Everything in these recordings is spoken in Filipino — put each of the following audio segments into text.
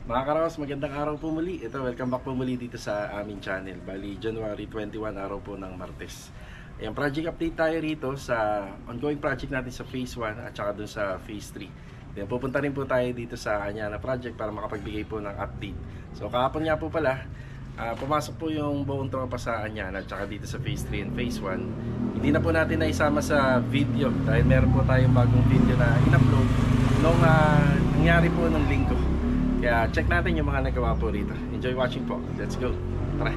Mga karaos, magandang araw po muli. Ito, welcome back po muli dito sa aming channel. Bali, January 21, araw po ng Martes. Ayan, project update tayo rito sa ongoing project natin sa Phase 1 at saka dun sa Phase 3. Ayan, pupunta rin po tayo dito sa Anyana project para makapagbigay po ng update. So, kahapon nga po pala, pumasok po yung buong tropa sa Anyana at saka dito sa Phase 3 and Phase 1. Hindi na po natin naisama sa video dahil meron po tayong bagong video na in-upload nung nangyari po ng linggo. Kaya check natin yung mga nagawa po rito. Enjoy watching po. Let's go. Tara.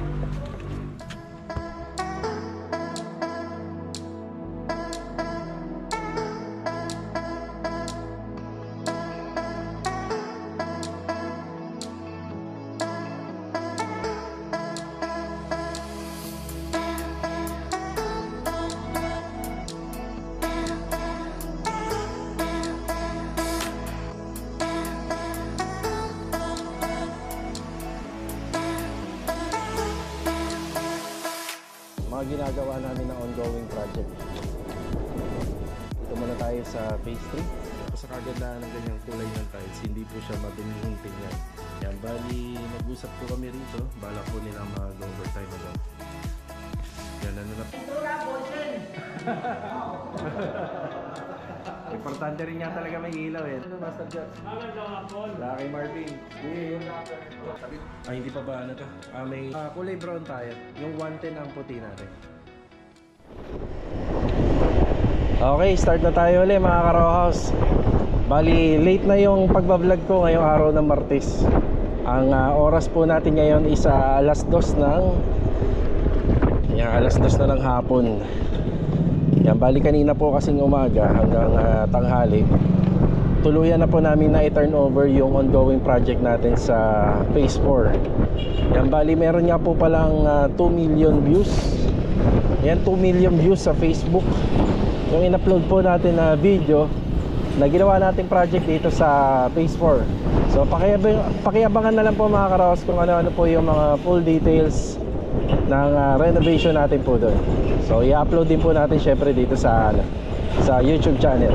Mga ginagawa namin na ongoing project. Ito muna tayo sa Phase 3. Tapos sa kagandahan ng ganyang kulay ng tiles, hindi po siya madumihing tingnan. Yan, bali nag-usap po kami rito. Bala po nila mag-overtime agad. Yan, ano na po. Importante rin nga talaga may ilaw eh. Ano, Master Jobs? Lucky Martin. Hindi pa ba ano to? May kulay brown tayo. Yung 110 ang puti natin. Okay, start na tayo ulit mga ka-row house. Bali, late na yung pagbablog ko ngayong araw ng Martes. Ang oras po natin ngayon is alas 2 ng hapon. Yan, bali kanina po kasing umaga hanggang tanghali. Tuluyan na po namin na i-turn over yung ongoing project natin sa Phase 4. Yan, bali meron nga po palang 2 million views. Yan, 2 million views sa Facebook. Yung in-upload po natin na video na ginawa nating project dito sa Phase 4. So pakiabangan na lang po mga karaos kung ano-ano po yung mga full details ng renovation natin po doon. So i-upload din po natin syempre dito sa YouTube channel.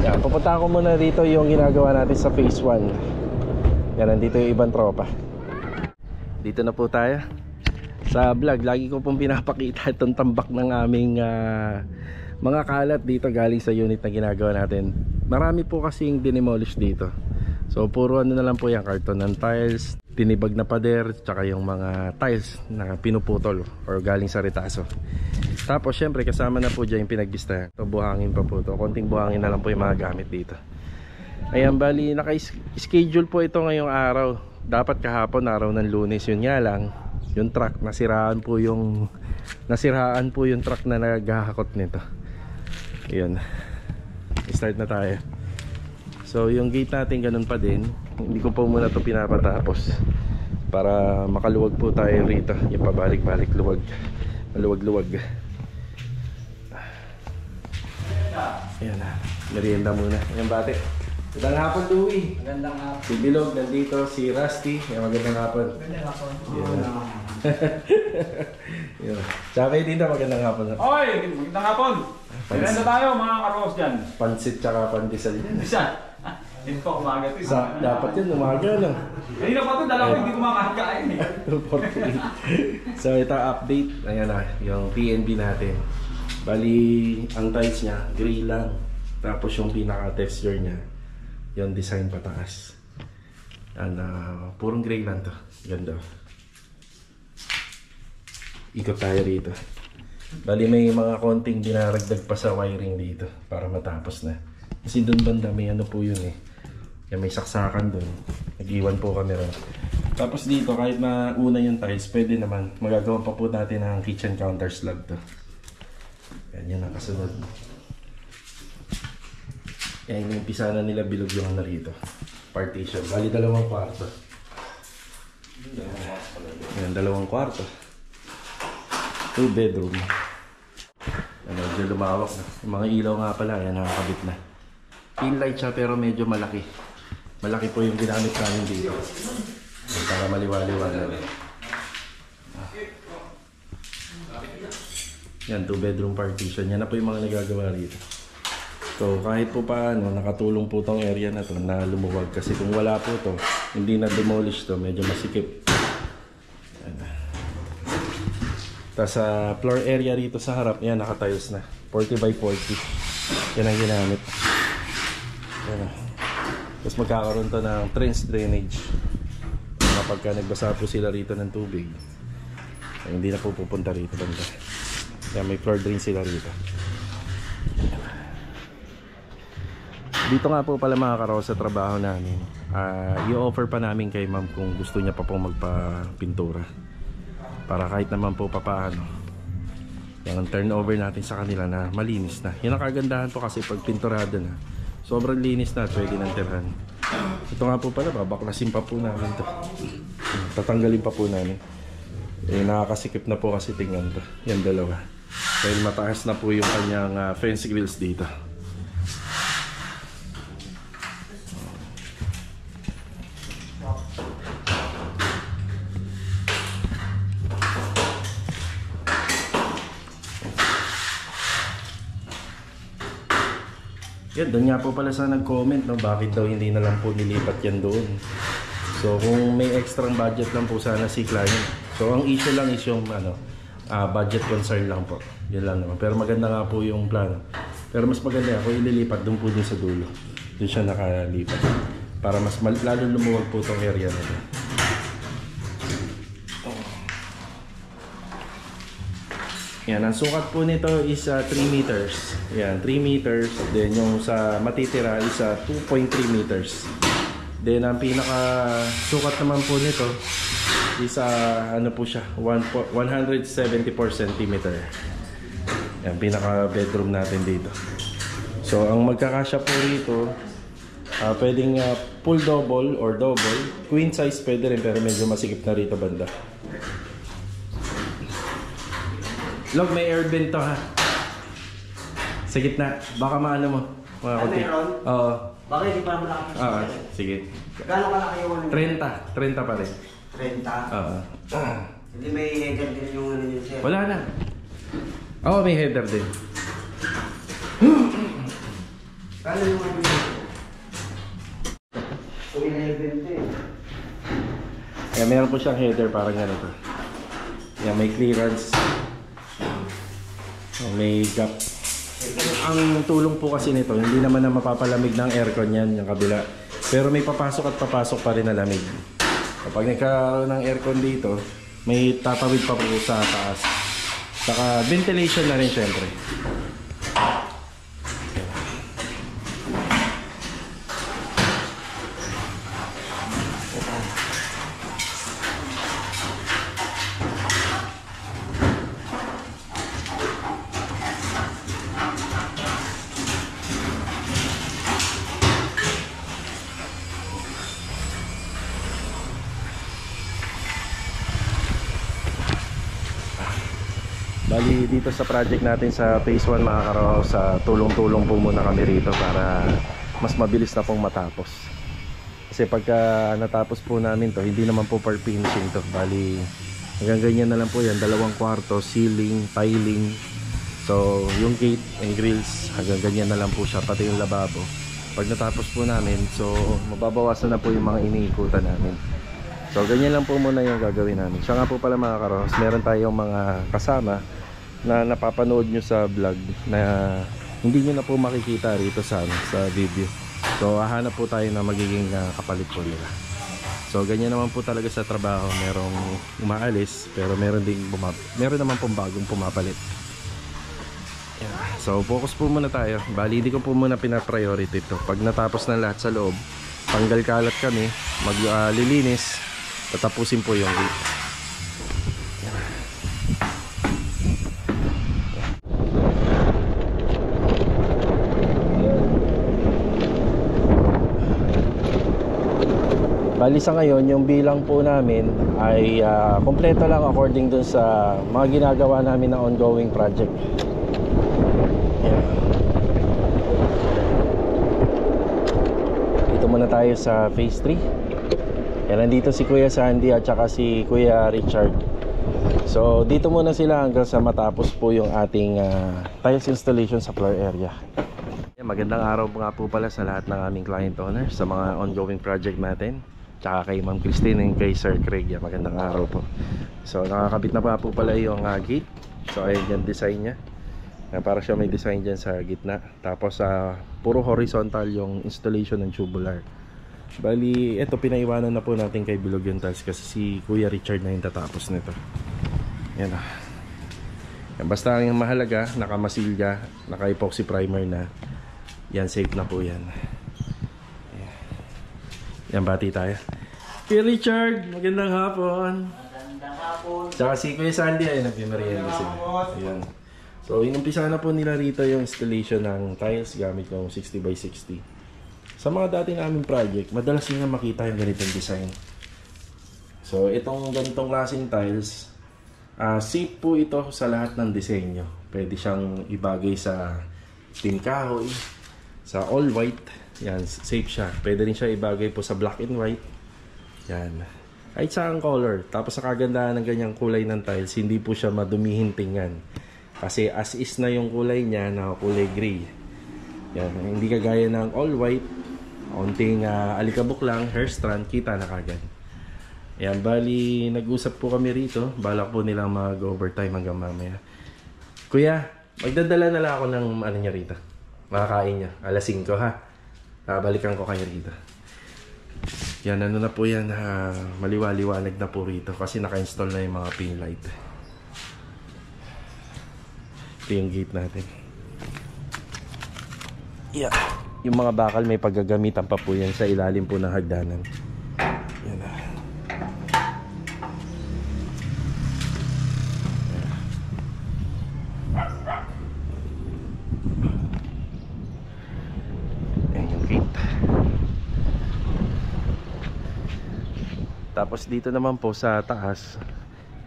Yan, pupunta ko muna dito yung ginagawa natin sa Phase 1. Yan, nandito yung ibang tropa. Dito na po tayo sa vlog. Lagi ko pong pinapakita itong tambak ng aming mga kalat dito galing sa unit na ginagawa natin. Marami po kasing dinemolish dito. So puro ano na lang po yung karton ng tiles, tinibag na pader, tsaka yung mga tiles na pinuputol or galing sa retaso. Tapos syempre kasama na po dyan yung pinagbistahan. Ito buhangin pa po ito, konting buhangin na lang po yung mga gamit dito. Ayan, bali naka-schedule po ito ngayong araw. Dapat kahapon araw ng Lunes, yun nga lang yung truck nasiraan po yung truck na naghahakot nito. Ayun, start na tayo. So yung gate natin ganun pa din. Hindi ko po muna ito pinapatapos para makaluwag po tayo rito. Yung pabalik-balik luwag, maluwag-luwag. Ayan na, merienda muna. Ayan bate. Magandang hapon, Louie. Magandang hapon. Si Bilog nandito, si Rusty. Ayan, magandang hapon. Magandang hapon. Yun. Tsaka din na magandang hapon. Oy, magandang hapon. Maganda tayo mga karos dyan. Pansit tsaka pandesal yan. Isa. Hindi pa umaga ito. Dapat yun, umaga no? Kanina pa ito, dalawa hindi kumakakain eh. 248. So ito update. Ayan na, yung PNB natin. Bali, ang tiles niya, gray lang. Tapos yung pinaka-texture niya, yung design pataas. And purong gray lang to. Ganda. Ikot tayo rito. Bali may mga konting dinaragdag pa sa wiring dito para matapos na. Kasi doon banda may ano po yun eh. Kaya may saksakan doon. Nag-iwan po kami rin. Tapos dito kahit mauna yung tiles, pwede naman. Magagawa pa po natin ang kitchen counter slab to. Yan yung nakasunod. Yan yung umpisa na nila Bilog yung ano rito. Partition. Bali dalawang kwarto. Yan, dalawang kwarto. 2 bedroom. Medyo lumawak na. Yung mga ilaw nga pala, yan nakakabit na. Pin light siya pero medyo malaki. Malaki po yung ginamit namin dito. Para maliwaliwanag. Yan, 2 bedroom partition. Yan na po yung mga nagagawa rito. So kahit po paano, nakatulong po tong area na to na lumuwag. Kasi kung wala po to, hindi na demolish to, medyo masikip. Tapos sa floor area rito sa harap, yan nakatiles na. 40 by 40. Yan ang ginamit. Yan. Tapos magkakaroon to ng trench drainage. Kapag nagbasa po sila rito ng tubig, ay hindi na po pupunta rito banda. Yan, may floor drain sila rito. Dito nga po pala mga karo sa trabaho namin, i-offer pa namin kay ma'am kung gusto niya pa pong magpa-pintura. Para kahit naman po papaano, yung turnover natin sa kanila na malinis na. Yan ang kagandahan po kasi pag pinturado na, sobrang linis na, pwede nang tirhan. Ito nga po pala, babaklasin pa po namin to. Tatanggalin pa po namin. Nakakasikip na po kasi tingnan to. Yan dalawa. Dahil mataas na po yung kanyang fence grills dito. Yan, doon nga po pala sa nag-comment, no, bakit daw hindi na lang po nilipat yan doon. So kung may extrang budget lang po sana si client. So ang issue lang is yung budget concern lang po. Yan lang naman. Pero maganda nga po yung plano. Pero mas maganda ako ililipat doon po din sa dulo. Doon siya nakalipat. Para mas lalo lumuwag po itong area na ito. Yan, ang sukat po nito is 3 meters. Yan, 3 meters. Then yung sa matitira is 2.3 meters. Then ang pinaka sukat naman po nito is ano po siya, 174 cm. Yan, pinaka bedroom natin dito. So ang magkakasya po rito, pwedeng full double or double. Queen size pwede rin pero medyo masikip na rito banda. Log, may air vent to ha. Sa gitna. Baka maano mo. Meron? Oo. Bakit hindi pa naman nakapagpapalagay? Oo, sige. Gano'n kalaki yung ano? 30. 30 pa rin. 30? Oo. Hindi may header din yung ano yun sir? Wala na. Oo, may header din. Kano yung ano yun? Kung i-header eh. Kaya meron po siyang header parang ganito. Yan, may clearance. May gap. Ang tulong po kasi nito, hindi naman na mapapalamig ng aircon yan, yung kabila. Pero may papasok at papasok pa rin na lamig. Kapag nagkaroon ng aircon dito, may tatawid pa po sa taas. Saka ventilation na rin syempre. Bali dito sa project natin sa phase 1 mga karo, sa tulong-tulong po muna kami rito para mas mabilis na pong matapos. Kasi pagka natapos po namin to, hindi naman po per finishing to. Bali hanggang ganyan na lang po yan, 2 kwarto, ceiling, tiling. So yung gate and grills hanggang ganyan na lang po siya, pati yung lababo. Pag natapos po namin, so mababawasan na po yung mga iniikutan namin. So ganyan lang po muna yung gagawin namin. Siya nga po pala mga karos, meron tayong mga kasama na napapanood nyo sa vlog na hindi nyo na po makikita rito sa video. So hahanap po tayo na magiging kapalit po nila. So ganyan naman po talaga sa trabaho, merong umaalis pero meron naman pong bagong pumapalit. So focus po muna tayo. Bali hindi ko po muna pina-priority ito. Pag natapos na lahat sa loob, tanggal kalat kami, maglilinis, tatapusin po yung gate. Bali sa ngayon, yung bilang po namin ay kompleto lang according dun sa mga ginagawa namin na ongoing project. Dito muna tayo sa phase 3. Yan, nandito si Kuya Sandy at saka si Kuya Richard. So dito muna sila hanggang sa matapos po yung ating tiles installation sa floor area. Magandang araw nga po pala sa lahat ng aming client owners sa mga ongoing project natin, tsaka kay Ma'am Christine and kay Sir Craig. Magandang araw po. So nakakabit na po pala yung gate. So ayan yung design nya. Para siya may design dyan sa gitna. Tapos puro horizontal yung installation ng tubular. Bali ito pinaiwanan na po natin kay Bilog yung tiles kasi si Kuya Richard na yung tatapos nito. Yan yan, basta ang mahalaga nakamasilya, naka-epoxy primer na. Yan, safe na po yan. Yan, bati tayo. Kuya Richard, magandang hapon. Magandang hapon. Tsaka si Kuya Sandy ay nagpimerienda sila. Ayan. So, inumpisa na po nila rito yung installation ng tiles gamit yung 60x60. Sa mga dati naming project, madalas nyo makita yung ganitong design. So, itong ganitong klaseng tiles, safe po ito sa lahat ng disenyo. Pwede siyang ibagay sa tin kahoy, sa all white. Yan, safe siya. Pwede rin siya ibagay po sa black and white. Yan. Kahit saan color. Tapos sa kagandahan ng ganyang kulay ng tiles, hindi po siya madumihin tingnan. Kasi as is na yung kulay niya na kulay gray. Yan. Hindi kagaya ng all white. Onting alikabok lang, hair strand, kita na kagad. Yan. Bali, nag-usap po kami rito. Balak po nilang mag-overtime hanggang mamaya. Kuya, magdadala na lang ako ng ano niya rito. Makakain niya. Alas 5 ha. Balikan ko kayo rito. Yan, ano na po yan. Maliwaliwanag na po rito. Kasi naka-install na yung mga pin light. Ito yung gate natin. Yeah. Yung mga bakal may paggagamitan pa po yan sa ilalim po ng hagdanan. Yan na. Tapos dito naman po sa taas,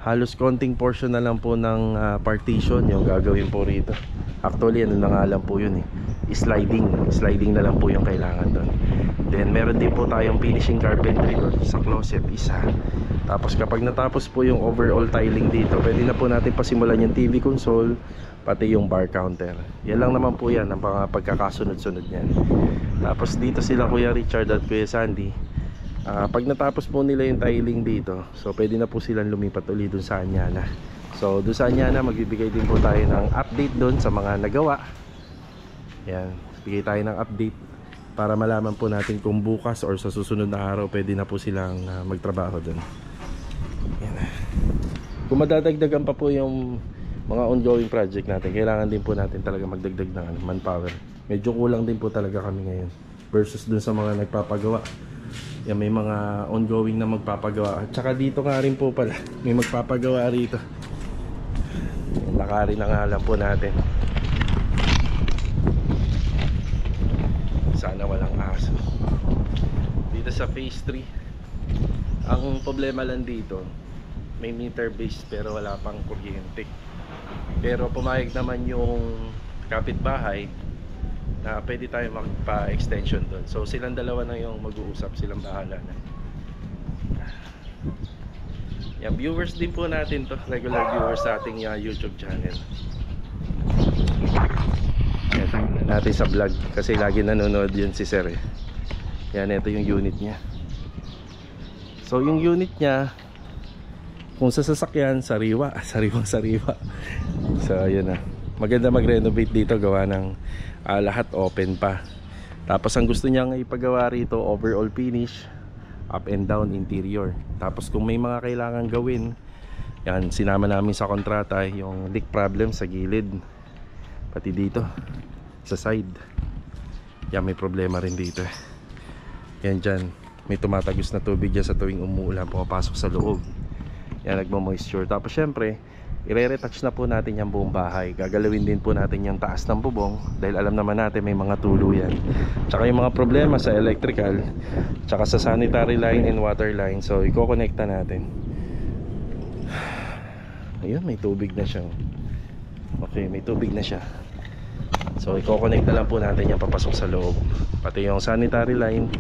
halos konting portion na lang po ng partition yung gagawin po rito. Actually ano na nga lang po yun sliding na lang po yung kailangan doon. Then meron din po tayong finishing carpentry doon sa closet, isa. Tapos kapag natapos po yung overall tiling dito, pwede na po natin pasimulan yung TV console, pati yung bar counter. Yan lang naman po yan ang pagkakasunod-sunod yan. Tapos dito sila Kuya Richard at Kuya Sandy. Pag natapos po nila yung tiling dito, so pwede na po silang lumipat ulit dun sa Anyana. So dun sa Anyana, magbibigay din po tayo ng update dun sa mga nagawa. Yan, bigay tayo ng update para malaman po natin kung bukas or sa susunod na araw pwede na po silang magtrabaho dun. Yan. Kung madadagdagan pa po yung mga ongoing project natin, kailangan din po natin talaga magdagdag ng manpower. Medyo kulang din po talaga kami ngayon versus dun sa mga nagpapagawa. Yan, may mga ongoing na magpapagawa. At saka dito nga rin po pala, may magpapagawa rito. Lakarin na nga lang po natin. Sana walang aso. Dito sa phase 3, ang problema lang dito, may meter base pero wala pang kuryente. Pero pumayag naman yung kapitbahay na pwede tayo magpa-extension doon. So silang dalawa na yung mag-uusap, silang bahala na. Yan, viewers din po natin to, regular viewers sa ating YouTube channel. Yan, natin sa vlog kasi lagi nanonood yun si Sir eh. Yan, ito yung unit niya. So yung unit niya, kung sa sasakyan, sariwa. So yun na. Maganda mag-renovate dito, gawa ng lahat open pa. Tapos ang gusto niyang ipagawa rito, overall finish, up and down interior. Tapos kung may mga kailangan gawin, yan, sinama namin sa kontrata yung leak problem sa gilid, pati dito sa side. Yan, may problema rin dito. Yan dyan, may tumatagos na tubig dyan sa tuwing umuulan, pumapasok sa loob. Yan, nagmo-moisture. Tapos syempre, i-retouch na po natin yung buong bahay. Gagalawin din po natin yung taas ng bubong dahil alam naman natin may mga tulo yan. Tsaka yung mga problema sa electrical, tsaka sa sanitary line and water line. So i-connecta natin. Ayun, may tubig na siya. Okay, may tubig na siya. So i-connect na lang po natin yung papasok sa loob. Pati yung sanitary line,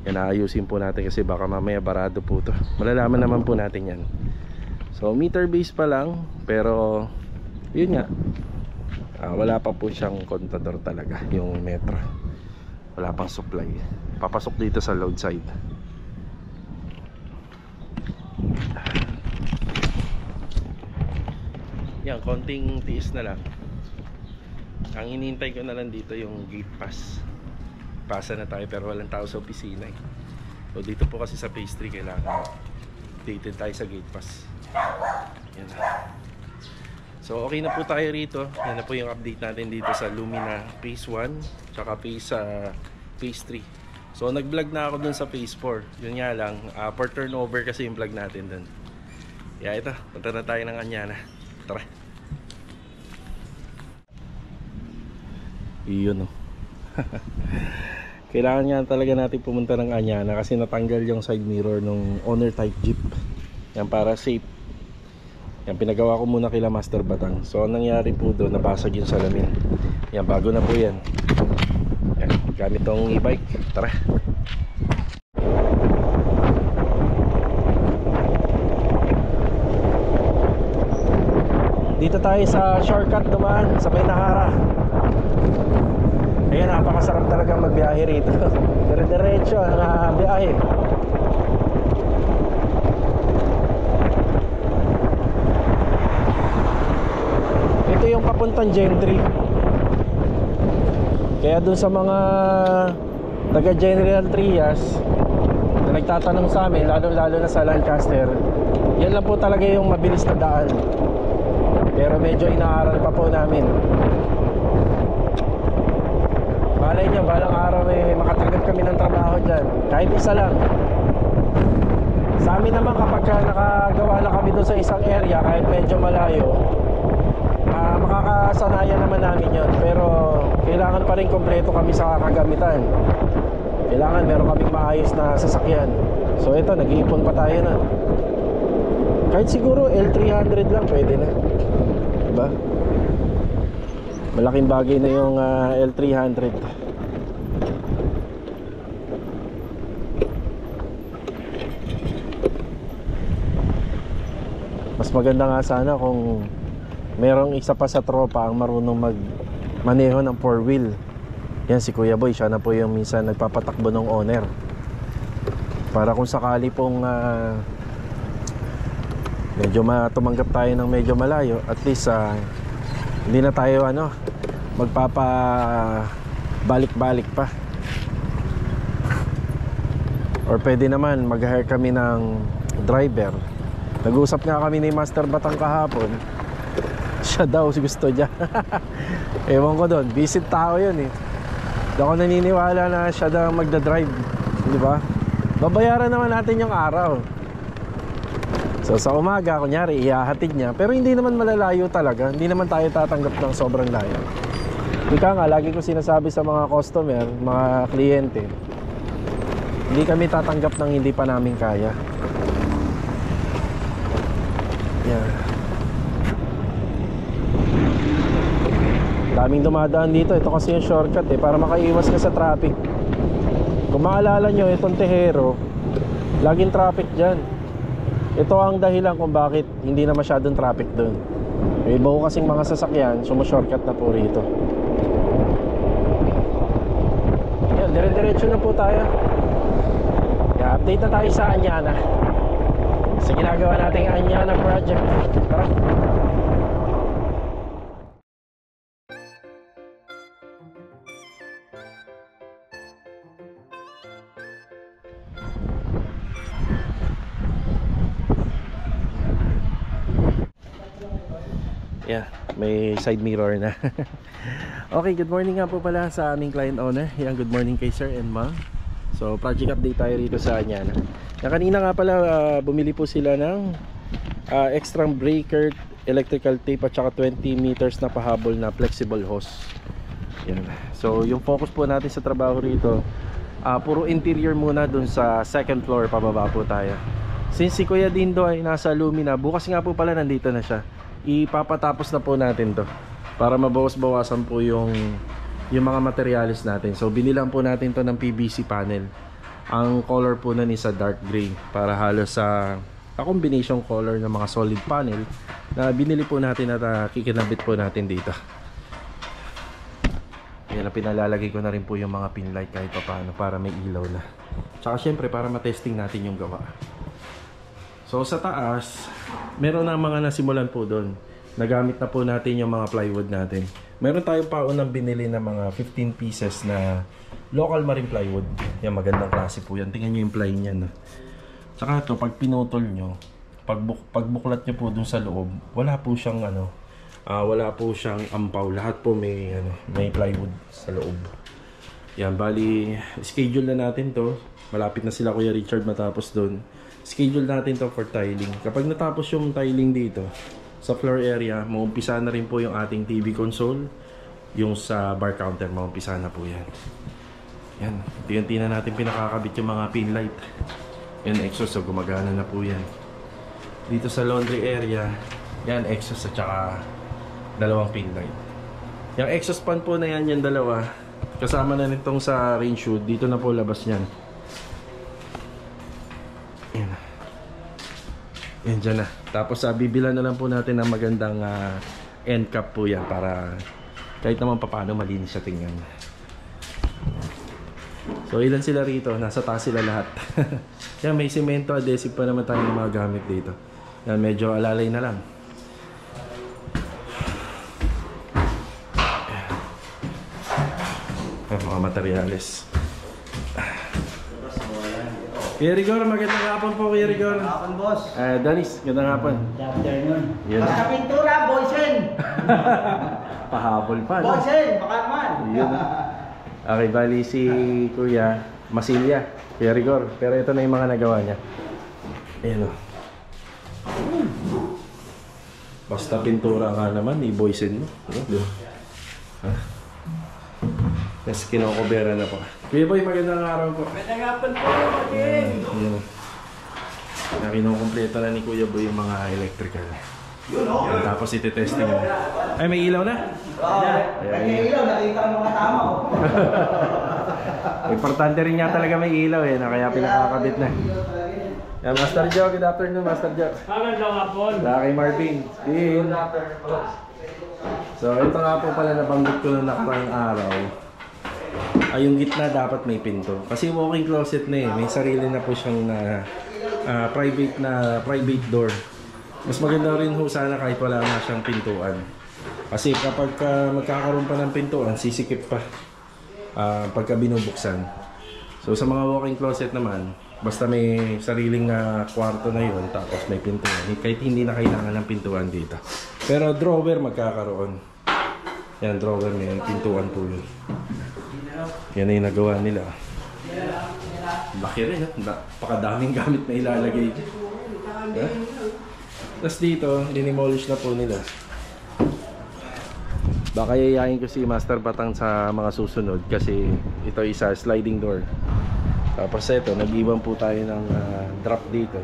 yan, aayusin po natin kasi baka mamaya barado po to. Malalaman naman po natin yan. So meter base pa lang, pero yun nga, Wala pa po siyang kontador talaga yung Metro. Wala pang supply. Papasok dito sa load side. Yan, konting tiis na lang. Ang hinihintay ko na lang dito yung gate pass. Pasa na tayo pero walang tao sa opisina eh. So dito po kasi sa phase 3 kailangan updated tayo sa gate pass. Yan na. So okay na po tayo rito. Yan na po yung update natin dito sa Lumina phase 1 tsaka phase 3. So nag-vlog na ako dun sa phase 4. Yun nga lang, per turnover kasi yung vlog natin dun. Yeah, ito, punta na tayo ng Anyana. Tara. Iyon, oh. Kailangan nga talaga natin pumunta ng Anyana kasi natanggal yung side mirror ng owner type Jeep. Yan, para safe. Yan, pinagawa ko muna kila Master Batang. So ang nangyari po doon, nabasag yung salamin. Yan, bago na po yan. Yan, gamit tong e-bike. Tara. Dito tayo sa shortcut dumaan sa Baynahara. Ayan, napakasarap talaga magbiyahe rito. Dire-diretso ang biyahe. Ito yung papuntang Gentry. Kaya dun sa mga taga General Trias na nagtatanong sa amin, lalo na sa Lancaster, yan lang po talaga yung mabilis na daan. Pero medyo inaaral pa po namin. Malay nyo, balang araw makatanggap kami ng trabaho dyan. Kahit isa lang. Sa amin naman kapag nakagawa na kami doon sa isang area, kahit medyo malayo, makakasanayan naman namin yun. Pero kailangan pa rin kompleto kami sa kagamitan. Kailangan meron kaming maayos na sasakyan. So ito, nag-iipon pa tayo na. Kahit siguro L300 lang pwede na, diba? Malaking bagay na yung L300. Mas maganda nga sana kung merong isa pa sa tropa ang marunong magmaneho ng 4-wheel. Yan, si Kuya Boy, siya na po yung minsan nagpapatakbo ng owner. Para kung sakali pong medyo tumanggap tayo ng medyo malayo, at least hindi na tayo magpapabalik-balik pa. Or pwede naman mag-hire kami ng driver. Nag-usap nga kami ni Master Batang kahapon. Siya daw gusto niya. Ewan ko doon, visit tao yun eh. Hindi ako naniniwala na siya daw magdadrive, di ba? Babayaran naman natin yung araw. So sa umaga, kunyari, ihahatid niya. Pero hindi naman malalayo talaga. Hindi naman tayo tatanggap ng sobrang layo. Ika nga, lagi ko sinasabi sa mga customer, mga kliyente, hindi kami tatanggap ng hindi pa namin kaya. Yan. Daming dumadaan dito. Ito kasi yung shortcut para makaiwas ka sa traffic. Kung maalala nyo, itong Tejero, laging traffic dyan. Ito ang dahilan kung bakit hindi na masyadong traffic doon. May iba ko kasing mga sasakyan, shortcut na po rito. Yan, dire-diretso na po tayo. Yan, update na tayo sa Anyana. Sa ginagawa nating Anyana project. Tara. Yeah, may side mirror na. Okay, good morning nga po pala sa aming client owner. Yan, good morning kay sir and ma'am. So, project update tayo rito sa Anyana. Kanina nga pala, bumili po sila ng extra breaker, electrical tape at saka 20 meters na pahabol na flexible hose. Yan. So, yung focus po natin sa trabaho rito, puro interior muna dun sa second floor, pababa po tayo. Since si Kuya Dindo ay nasa Lumina, bukas nga po pala nandito na siya. Ipapatapos na po natin to para mabawas-bawasan po yung mga materials natin. So binilang po natin to ng PVC panel. Ang color po nun is a dark gray para halos sa combination color ng mga solid panel na binili po natin at kikinabit po natin dito. Kaya pinalalagay ko na rin po yung mga pin light kahit pa paano para may ilaw na. Tsaka syempre para matesting natin yung gawa. So sa taas, meron na mga nasimulan po doon. Nagamit na po natin yung mga plywood natin. Meron tayong paunang binili na mga 15 pieces na local marine plywood. Yan, magandang klase po yan. Tingnan nyo yung ply niya. No? Tsaka ito, pag pinutol nyo, pagbuklat nyo po dun sa loob, wala po siyang wala po siyang ampaw. Lahat po may plywood sa loob. Yan, bali, schedule na natin to. Malapit na sila Kuya Richard matapos dun. Schedule natin to for tiling. Kapag natapos yung tiling dito, sa floor area, maumpisa na rin po yung ating TV console. Yung sa bar counter, maumpisa na po yan. Yan, unti-unti na natin pinakakabit yung mga pin light. Yan, exhaust, so gumagana na po yan. Dito sa laundry area, yan, exhaust at saka dalawang pin light. Yung exhaust fan po na yan, yung dalawa, kasama na nitong sa range hood, dito na po labas yan. Yan. Yan dyan na. Tapos bibilan na lang po natin ng magandang end cap po yan para kahit naman paano malinis siya tingnan. So ilan sila rito? Nasa taas sila lahat. Yan, may semento adhesive pa naman tayong mga gamit dito. Yan, medyo alalay na lang. Yan, mga materyales. Kuya Rigor, magandang hapon po, Kuya Rigor. Magandang hapon, boss. Danis, magandang hapon. Good afternoon. Yan. Basta pintura, boysen! Pahabol pa, no? Boysen, baka naman! Yun. Okay, bali si Kuya Masilya, Kuya Rigor. Pero ito na yung mga nagawa niya. Ayan o. Basta pintura nga naman, i-boysen mo. Tapos kinokobera na po. Kuya Boy, magandang araw po. Magandang hapon po, Martin! Ayan. Kinukompleto na ni Kuya Boy yung mga electrical. Yun, o. Ayan, tapos iti-testing na. Ay, may ilaw na? Oo, may ilaw, nakita ang mga tama, o. Importante rin nga talaga may ilaw eh, kaya pinakakabit na. Yan, Master Joe, good afternoon, Master Joe. Magandang hapon. Kay Marvin. Good afternoon. So, ito nga po pala nabanggit ko na nakarang araw. Ay, yung gitna dapat may pinto. Kasi walk-in closet na eh. May sarili na po siyang private door. Mas maganda rin ho sana kahit wala na siyang pintuan. Kasi kapag magkakaroon pa ng pintuan, sisikip pa pagka binubuksan. So sa mga walk-in closet naman, basta may sariling kwarto na yun, tapos may pintuan. Kahit hindi na kailangan ng pintuan dito. Pero drawer magkakaroon. Yan, drawer may pintuan po yun. Yan na yung nagawa nila. Laki rin, napakadaming gamit na ilalagay. Tapos dito, dinimolish na po nila. Baka yayain ko si Master Batang sa mga susunod kasi ito isa sliding door. Tapos ito, nag-iwan po tayo ng drop dito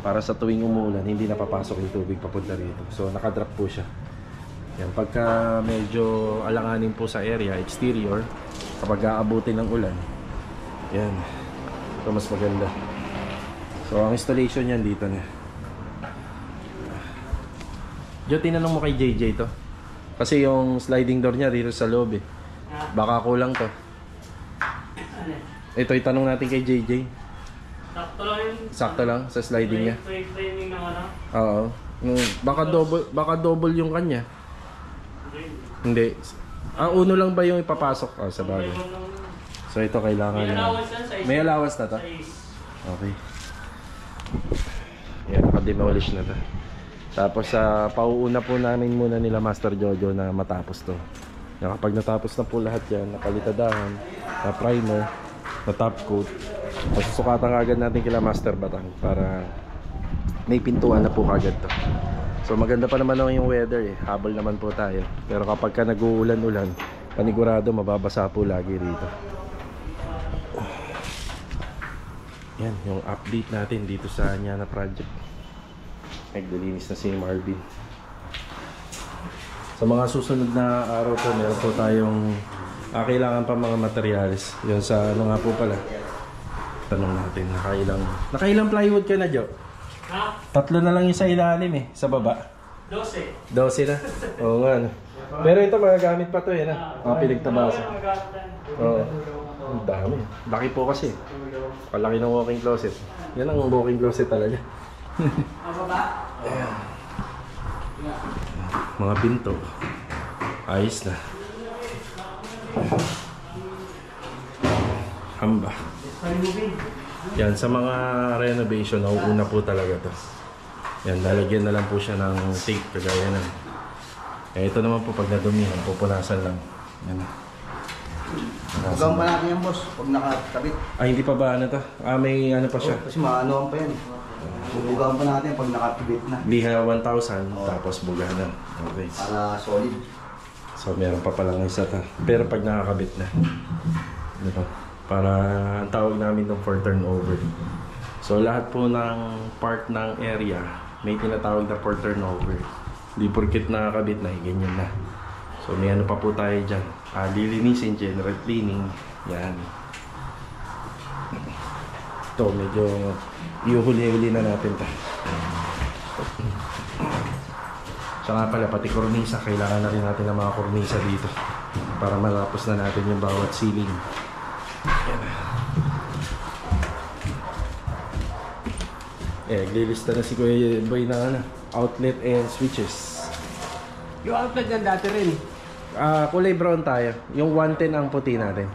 para sa tuwing umulan hindi napapasok yung tubig papunta rito. So nakadrop po siya. Yan, pagka medyo alanganin po sa area, exterior, kapag aabutin ng ulan, yan, ito mas maganda. So ang installation yan dito na. Jo, tinanong mo kay JJ to kasi yung sliding door niya dito sa loob eh, baka kulang to. Ito itanong natin kay JJ. Sakto lang yun. Sakto lang sa sliding niya. Framing ng ano? Oo. Baka double yung kanya. Hindi. Ang uno lang ba yung ipapasok? Sa bagay. So ito kailangan May na. allowance yan, size. May allowance na to? Size. Okay. Yan, naka-demolish na to. Tapos pauuna po namin muna nila Master Jojo na matapos to. Yan, kapag natapos na po lahat yan, napalitadahan, na primer, na top coat, masusukatan agad natin kila Master Batang para may pintuan na po agad to. So maganda pa naman yung weather eh, habol naman po tayo. Pero kapag ka nag-uulan-ulan, panigurado mababasa po lagi rito. Yan, yung update natin dito sa Nyana project. Naglilinis na si Marvin. Sa mga susunod na araw po, meron po tayong kailangan pa mga materyales. Yun sa ano nga po pala. Tanong natin, nakailang plywood ka na, Jo? Ha? 3 na lang yung sa ilalim eh, sa baba. 12. 12 na? Oo nga, no? Pero ito magagamit pa to eh na. Mga pinagtabasa. Oo. Ang dami. Laki po kasi. Palaki ng walking closet. Yan ang walking closet talaga. Ayan. Mga pinto. Ayos na. Hamba. Yan, sa mga renovation, nauuna po talaga to. Yan, lalagyan na lang po siya ng tape, kagaya nan. Eh, ito naman po pag nadumihan, pupunasan lang. Yan. Hugaw pa natin yan, boss. Pag nakakabit. Ay, hindi pa ba ano to? Ah, may ano pa siya. Kasi maanoan pa yan. Hugaw pa natin pag nakakabit na. Liha 1,000, tapos buga na. Okay. Para solid. So, meron pa palang isa ta. Pero pag nakakabit na. Ito. Para ang tawag namin ng for turnover. So, lahat po ng part ng area, may tinatawag na for turnover. Di porkit nakakabit na, ganyan na. So, may ano pa po tayo dyan. Lilinisin, general cleaning. Yan. Ito, medyo iuhuli-huli na natin ta. So nga pala, pati kornisa, kailangan na rin natin ng mga kornisa dito para malapos na natin yung bawat ceiling. Yan. Naglilista na si Kuya Boy ng ano, outlet and switches. Yung outlet yan dati rin. Kulay brown tayo. Yung 110 ang puti natin.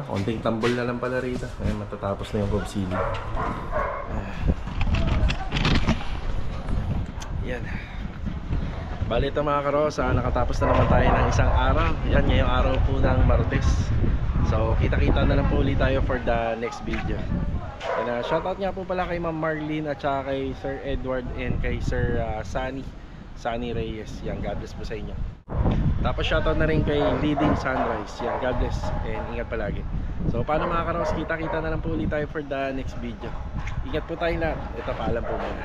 Konting tambol na lang pala rito. Matatapos na yung gob ceiling. Yan. Bali ito mga karosa, nakatapos na naman tayo ng isang araw. Yan, ngayong araw po ng Martes. So, kita-kita na lang po ulit tayo for the next video. And, shoutout nga po pala kay Ma'am Marlene at saka kay Sir Edward and kay Sir Sunny Reyes. Yan, God bless po sa inyo. Tapos shoutout na rin kay Leading Sunrise. Yan, God bless and ingat palagi. So, paano mga karos, kita-kita na lang po ulit tayo for the next video. Ingat po tayo lahat. Ito, paalam po muna.